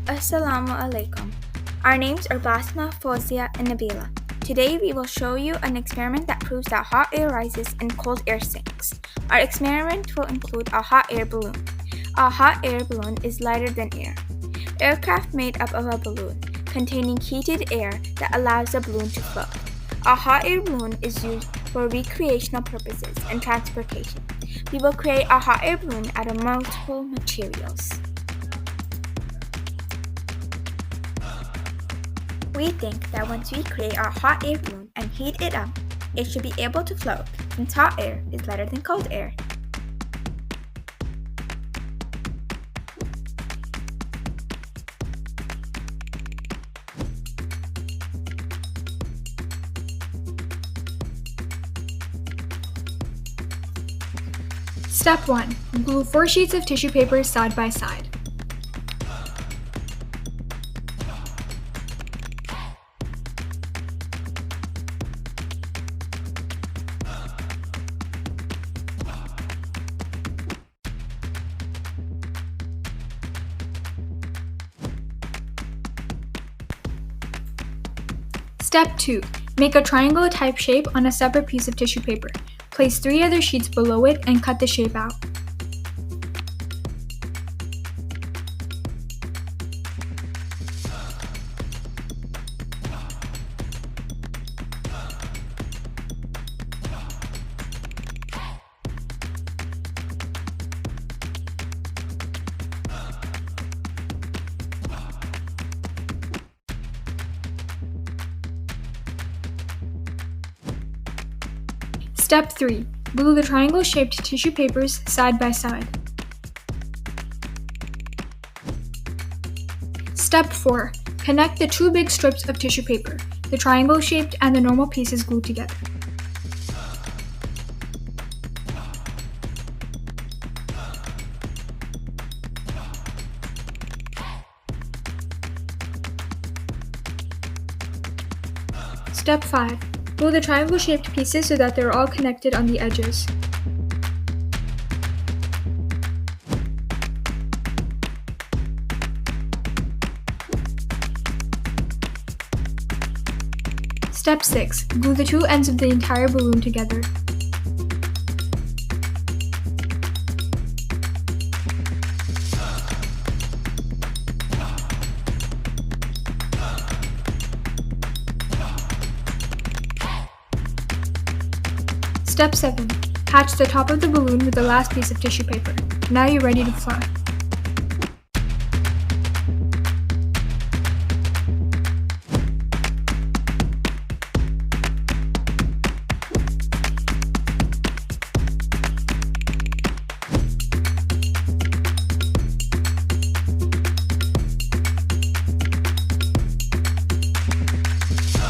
Assalamu alaikum. Our names are Basma, Fozia, and Nabila. Today we will show you an experiment that proves that hot air rises and cold air sinks. Our experiment will include a hot air balloon. A hot air balloon is lighter than air. Aircraft made up of a balloon containing heated air that allows the balloon to float. A hot air balloon is used for recreational purposes and transportation. We will create a hot air balloon out of multiple materials. We think that once we create our hot air balloon and heat it up, it should be able to float, since hot air is lighter than cold air. Step 1. Glue 4 sheets of tissue paper side by side. Step 2. Make a triangle-type shape on a separate piece of tissue paper. Place 3 other sheets below it and cut the shape out. Step 3. Glue the triangle-shaped tissue papers side by side. Step 4. Connect the 2 big strips of tissue paper, the triangle-shaped and the normal pieces glued together. Step 5. Glue the triangle-shaped pieces so that they're all connected on the edges. Step 6. Glue the 2 ends of the entire balloon together. Step 7. Patch the top of the balloon with the last piece of tissue paper. Now you're ready to fly.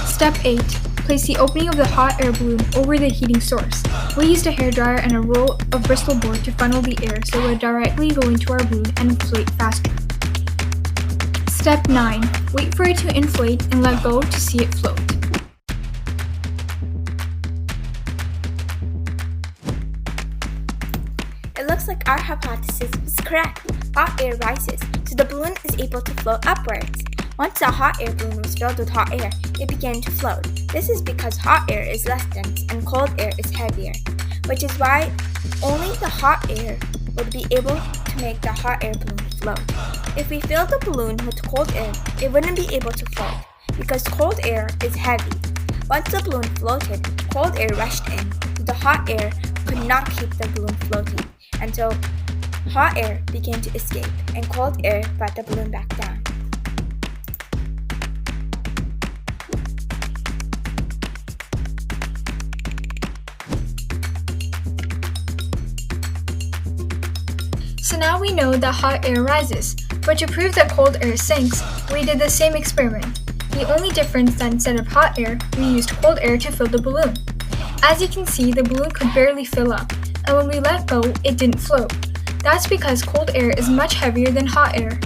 Step 8. Place the opening of the hot air balloon over the heating source. We used a hairdryer and a roll of Bristol board to funnel the air so it would directly go into our balloon and inflate faster. Step 9. Wait for it to inflate and let go to see it float. It looks like our hypothesis was correct. Hot air rises, so the balloon is able to float upwards. Once the hot air balloon was filled with hot air, it began to float. This is because hot air is less dense and cold air is heavier, which is why only the hot air would be able to make the hot air balloon float. If we filled the balloon with cold air, it wouldn't be able to float because cold air is heavy. Once the balloon floated, cold air rushed in, so the hot air could not keep the balloon floating, and so hot air began to escape and cold air brought the balloon back down. So now we know that hot air rises, but to prove that cold air sinks, we did the same experiment. The only difference is that instead of hot air, we used cold air to fill the balloon. As you can see, the balloon could barely fill up, and when we let go, it didn't float. That's because cold air is much heavier than hot air.